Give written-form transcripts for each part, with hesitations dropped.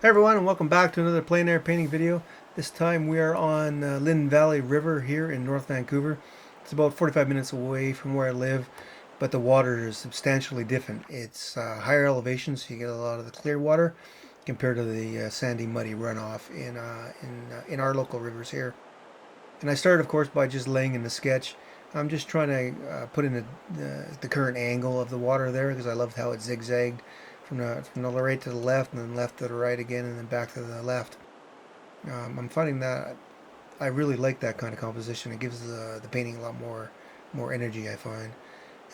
Hey everyone, and welcome back to another plein air painting video. This time we are on Lynn Valley River here in North Vancouver. It's about 45 minutes away from where I live, but the water is substantially different. It's higher elevation, so you get a lot of the clear water compared to the sandy, muddy runoff in our local rivers here. And I started, of course, by just laying in the sketch. I'm just trying to put in the current angle of the water there because I loved how it zigzagged from the right to the left and then left to the right again and then back to the left. I'm finding that I really like that kind of composition. It gives the painting a lot more energy, I find.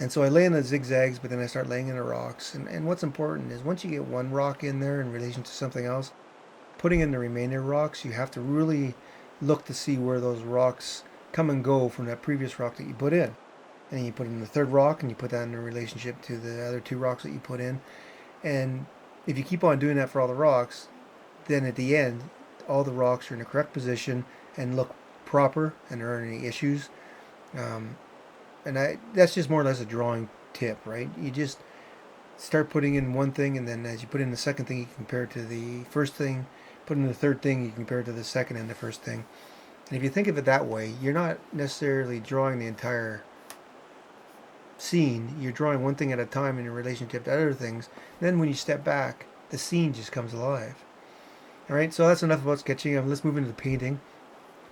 And so I lay in the zigzags, but then I start laying in the rocks. And what's important is once you get one rock in there in relation to something else, putting in the remaining rocks, you have to really look to see where those rocks come and go from that previous rock that you put in. And then you put in the third rock and you put that in relationship to the other two rocks that you put in. And if you keep on doing that for all the rocks, then at the end, all the rocks are in the correct position and look proper and there aren't any issues. Um, that's just more or less a drawing tip, right? You just start putting in one thing, and then as you put in the second thing, you compare it to the first thing. Put in the third thing, you compare it to the second and the first thing. And if you think of it that way, you're not necessarily drawing the entire scene. You're drawing one thing at a time in relationship to other things. Then when you step back, the scene just comes alive. All right, so that's enough about sketching. Let's move into the painting.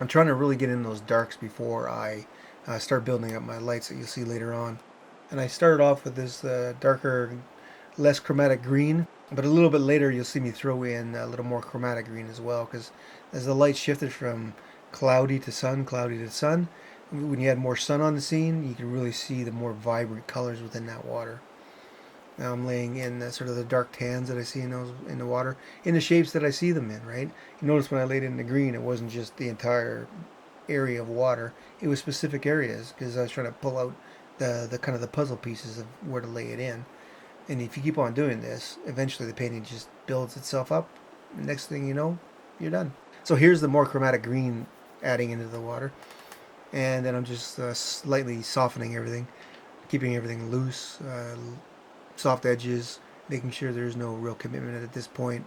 I'm trying to really get in those darks before I start building up my lights that you'll see later on. And I started off with this darker, less chromatic green, but a little bit later you'll see me throw in a little more chromatic green as well, because as the light shifted from cloudy to sun, when you had more sun on the scene, you can really see the more vibrant colors within that water. Now I'm laying in sort of the dark tans that I see in the water, in the shapes that I see them in. Right. You notice when I laid it in the green, it wasn't just the entire area of water; it was specific areas because I was trying to pull out the kind of the puzzle pieces of where to lay it in. And if you keep on doing this, eventually the painting just builds itself up. Next thing you know, you're done. So here's the more chromatic green adding into the water, and then I'm just slightly softening everything, keeping everything loose, soft edges, making sure there's no real commitment at this point,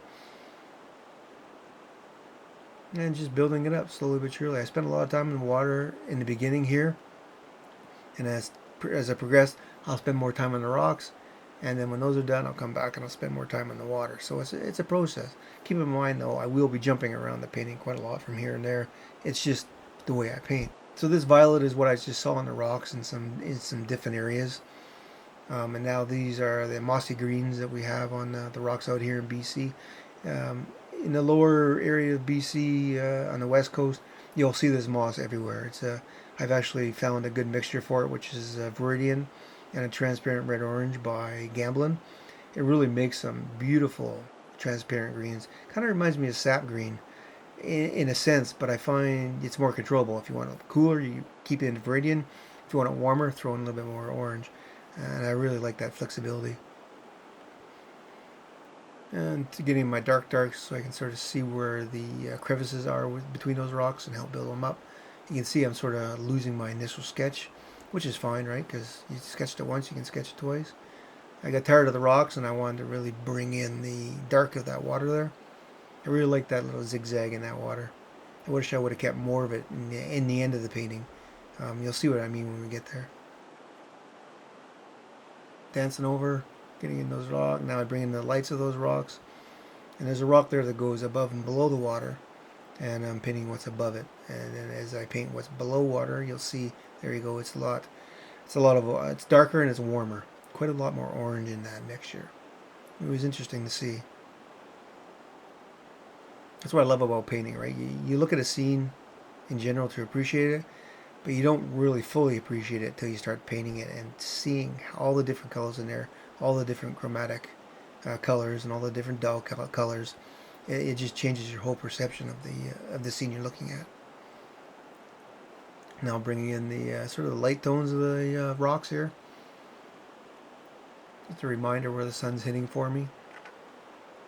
and just building it up slowly but surely. I spent a lot of time in the water in the beginning here, and as I progress, I'll spend more time on the rocks, and then when those are done, I'll come back and I'll spend more time in the water. So it's a process. Keep in mind though, I will be jumping around the painting quite a lot from here and there. It's just the way I paint. So this violet is what I just saw on the rocks in some different areas. And now these are the mossy greens that we have on the rocks out here in BC. In the lower area of BC on the west coast, you'll see this moss everywhere. I've actually found a good mixture for it, which is Viridian and a transparent red-orange by Gamblin. It really makes some beautiful transparent greens. Kind of reminds me of sap green in a sense, but I find it's more controllable. If you want it cooler, you keep it in Viridian. If you want it warmer, throw in a little bit more orange. And I really like that flexibility. And to getting my darks so I can sort of see where the crevices are between those rocks and help build them up. You can see I'm sort of losing my initial sketch, which is fine, right? Because you sketched it once, you can sketch it twice. I got tired of the rocks and I wanted to really bring in the dark of that water there. I really like that little zigzag in that water. I wish I would have kept more of it in the end of the painting. You'll see what I mean when we get there. Dancing over, getting in those rocks. Now I bring in the lights of those rocks. And there's a rock there that goes above and below the water. And I'm painting what's above it. And then as I paint what's below water, you'll see, there you go, it's it's darker and it's warmer. Quite a lot more orange in that mixture. It was interesting to see. That's what I love about painting, right? You look at a scene in general to appreciate it, but you don't really fully appreciate it until you start painting it and seeing all the different colors in there, all the different chromatic colors, and all the different dull colors. It just changes your whole perception of the scene you're looking at. Now bringing in the sort of the light tones of the rocks here. Just a reminder where the sun's hitting for me.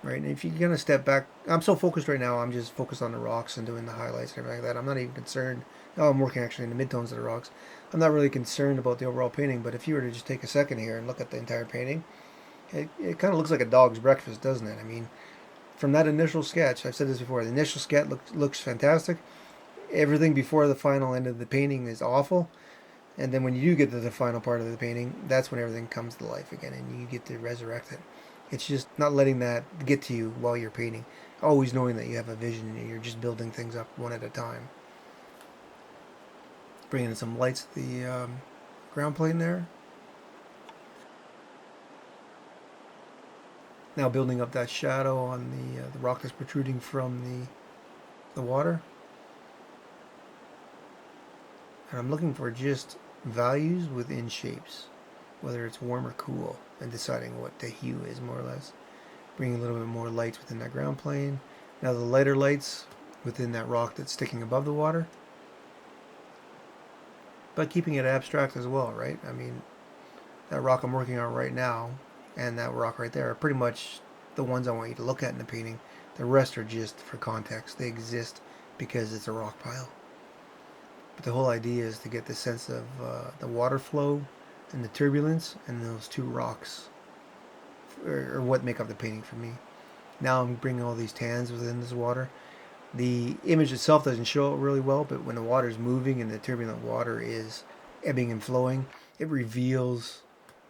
Right, and if you're going to step back, I'm so focused right now, I'm just focused on the rocks and doing the highlights and everything like that. I'm not even concerned. Oh, I'm working actually in the midtones of the rocks. I'm not really concerned about the overall painting, but if you were to just take a second here and look at the entire painting, it kind of looks like a dog's breakfast, doesn't it? I mean, from that initial sketch, I've said this before, the initial sketch looks fantastic. Everything before the final end of the painting is awful. And then when you do get to the final part of the painting, that's when everything comes to life again and you get to resurrect it. It's just not letting that get to you while you're painting. Always knowing that you have a vision and you're just building things up one at a time. Bringing in some lights at the ground plane there. Now building up that shadow on the rock that's protruding from the water. And I'm looking for just values within shapes, whether it's warm or cool, and deciding what the hue is more or less. Bringing a little bit more lights within that ground plane. Now the lighter lights within that rock that's sticking above the water, but keeping it abstract as well, right? I mean, that rock I'm working on right now and that rock right there are pretty much the ones I want you to look at in the painting. The rest are just for context. They exist because it's a rock pile. But the whole idea is to get the sense of the water flow and the turbulence and those two rocks, or what make up the painting for me. Now I'm bringing all these tans within this water. The image itself doesn't show it really well, but when the water is moving and the turbulent water is ebbing and flowing, it reveals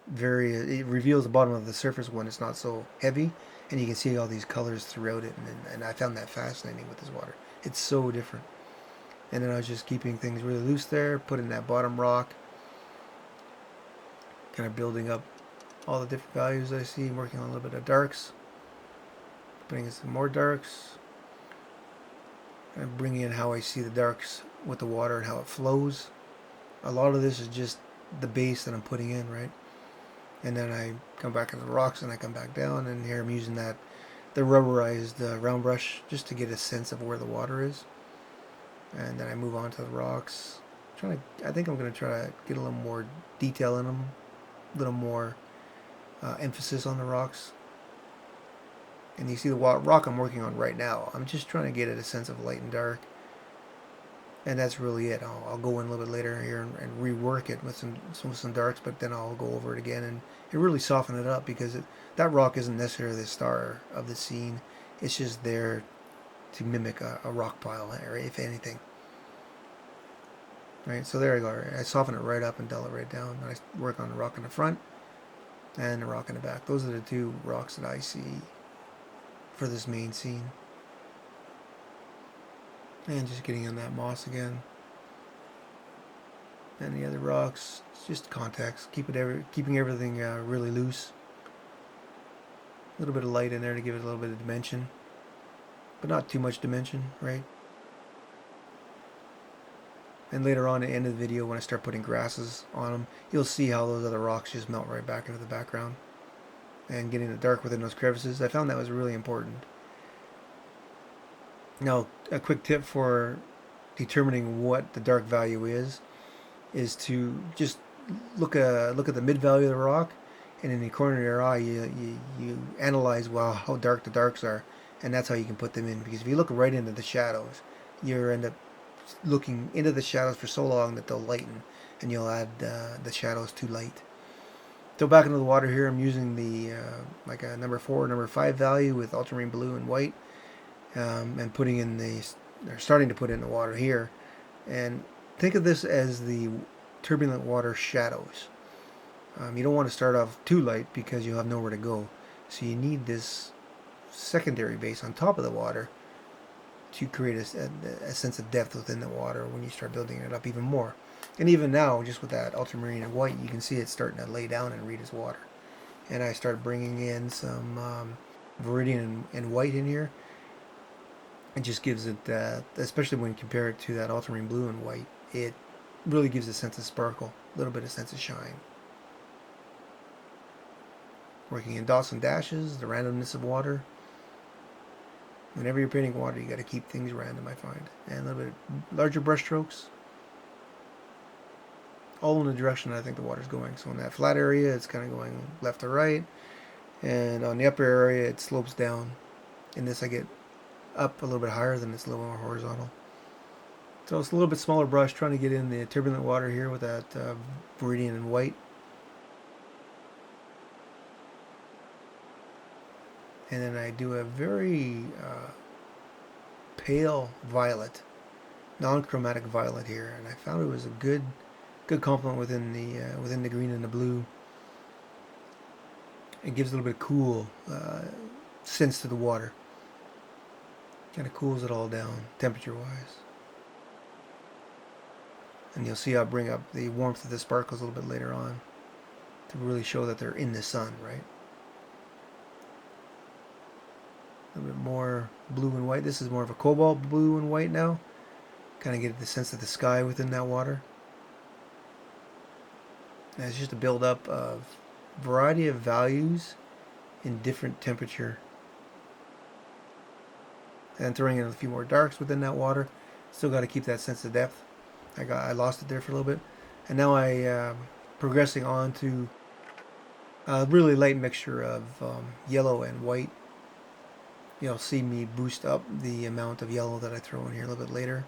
the bottom of the surface when it's not so heavy, and you can see all these colors throughout it. And I found that fascinating with this water. It's so different. And then I was just keeping things really loose there, putting that bottom rock, kind of building up all the different values I see, working on a little bit of darks, putting in some more darks, and bringing in how I see the darks with the water and how it flows. A lot of this is just the base that I'm putting in, right? And then I come back to the rocks and I come back down, and here I'm using the rubberized round brush just to get a sense of where the water is. And then I move on to the rocks. I think I'm going to try to get a little more detail in them, a little more emphasis on the rocks. And you see the rock I'm working on right now. I'm just trying to get it a sense of light and dark. And that's really it. I'll go in a little bit later here and rework it with some darks, but then I'll go over it again and really soften it up, because that rock isn't necessarily the star of the scene. It's just there to mimic a rock pile, or if anything. Right, so there I go. I soften it right up and dull it right down. And I work on the rock in the front and the rock in the back. Those are the two rocks that I see for this main scene. And just getting on that moss again. And the other rocks, it's just context. Keeping everything really loose. A little bit of light in there to give it a little bit of dimension, but not too much dimension, right? And later on at the end of the video, when I start putting grasses on them, you'll see how those other rocks just melt right back into the background. And getting the dark within those crevices, I found that was really important. Now, a quick tip for determining what the dark value is to just look at the mid value of the rock, and in the corner of your eye, you analyze, well, how dark the darks are, and that's how you can put them in. Because if you look right into the shadows, you end up looking into the shadows for so long that they'll lighten, and you'll add the shadows too light. So back into the water here, I'm using the like a number 4, number 5 value with ultramarine blue and white, and putting in starting to put in the water here. And think of this as the turbulent water shadows. You don't want to start off too light because you'll have nowhere to go. So you need this secondary base on top of the water to create a sense of depth within the water when you start building it up even more. And even now, just with that ultramarine and white, you can see it's starting to lay down and read as water. And I start bringing in some viridian and white in here. It just gives it, especially when you compare it to that ultramarine blue and white, it really gives a sense of sparkle, a little bit of sense of shine. Working in dots and dashes, the randomness of water. Whenever you're painting water, you got to keep things random, I find. And a little bit larger brush strokes, all in the direction I think the water's going. So in that flat area, it's kind of going left to right, and on the upper area, it slopes down. In this, I get up a little bit higher, than it's a little more horizontal. So it's a little bit smaller brush, trying to get in the turbulent water here with that viridian and white. and then I do a very pale violet, non-chromatic violet here, and I found it was a good complement within the green and the blue. It gives a little bit of cool sense to the water. Kind of cools it all down temperature-wise. And you'll see I'll bring up the warmth of the sparkles a little bit later on to really show that they're in the sun, right? A little bit more blue and white. This is more of a cobalt blue and white now. Kind of get the sense of the sky within that water. And it's just a build-up of variety of values in different temperature. And throwing in a few more darks within that water. Still got to keep that sense of depth. I lost it there for a little bit, and now progressing on to a really light mixture of yellow and white. You'll see me boost up the amount of yellow that I throw in here a little bit later.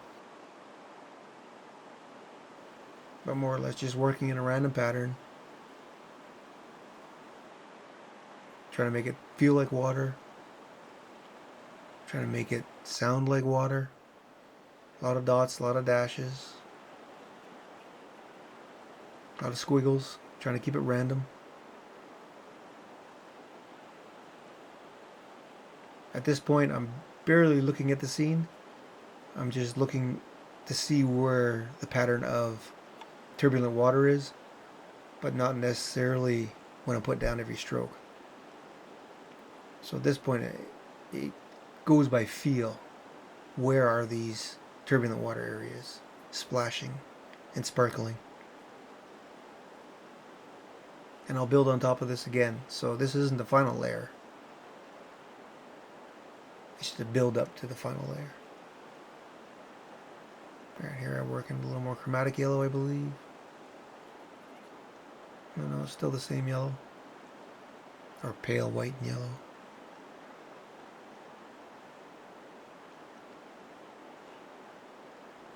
But more or less just working in a random pattern. Trying to make it feel like water. Trying to make it sound like water. A lot of dots, a lot of dashes. A lot of squiggles. Trying to keep it random. At this point, I'm barely looking at the scene. I'm just looking to see where the pattern of turbulent water is, but not necessarily when I put down every stroke. So at this point, it goes by feel. Where are these turbulent water areas splashing and sparkling? And I'll build on top of this again. So this isn't the final layer. It's just a build up to the final layer. Right here I work in a little more chromatic yellow, I believe. No, it's still the same yellow. Or pale white and yellow.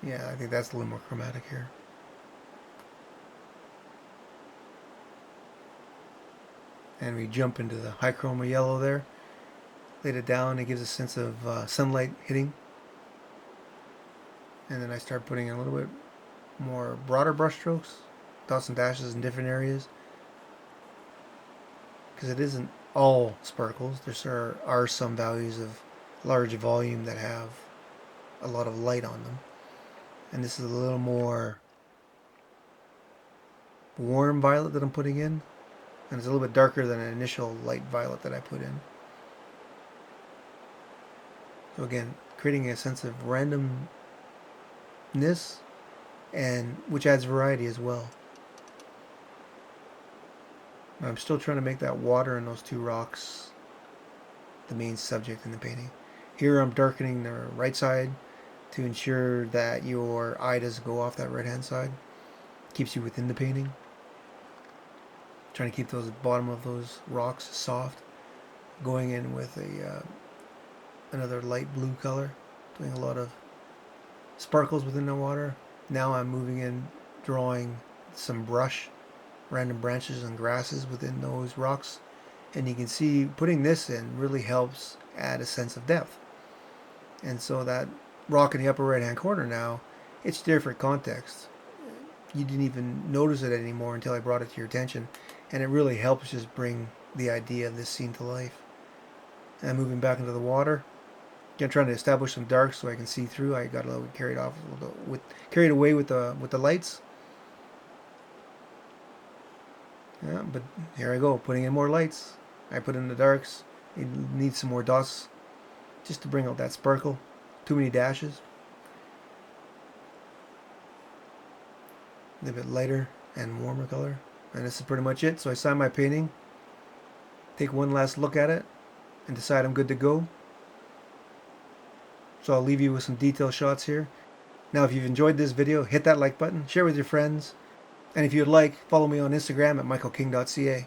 Yeah, I think that's a little more chromatic here. And we jump into the high chroma yellow there. Laid it down, it gives a sense of sunlight hitting. And then I start putting in a little bit more broader brush strokes, dots and dashes in different areas. Because it isn't all sparkles. There are some values of large volume that have a lot of light on them. And this is a little more warm violet that I'm putting in. And it's a little bit darker than an initial light violet that I put in. So again, creating a sense of randomness, and which adds variety as well. I'm still trying to make that water in those two rocks the main subject in the painting. Here I'm darkening the right side to ensure that your eye doesn't go off that right hand side. Keeps you within the painting. Trying to keep those bottom of those rocks soft. Going in with another light blue color. Doing a lot of sparkles within the water. Now I'm moving in, drawing some brush, random branches and grasses within those rocks. And you can see putting this in really helps add a sense of depth. And so that rock in the upper right hand corner now, it's different context. You didn't even notice it anymore until I brought it to your attention. And it really helps just bring the idea of this scene to life. And I'm moving back into the water. Again, trying to establish some dark so I can see through. I got a little bit carried away with the lights. Yeah, but here I go, putting in more lights. I put in the darks. It needs some more dots just to bring out that sparkle. Too many dashes. A little bit lighter and warmer color. And this is pretty much it. So I sign my painting, take one last look at it, and decide I'm good to go. So I'll leave you with some detail shots here. Now if you've enjoyed this video, hit that like button, share with your friends, and if you'd like, follow me on Instagram at michaelking.ca.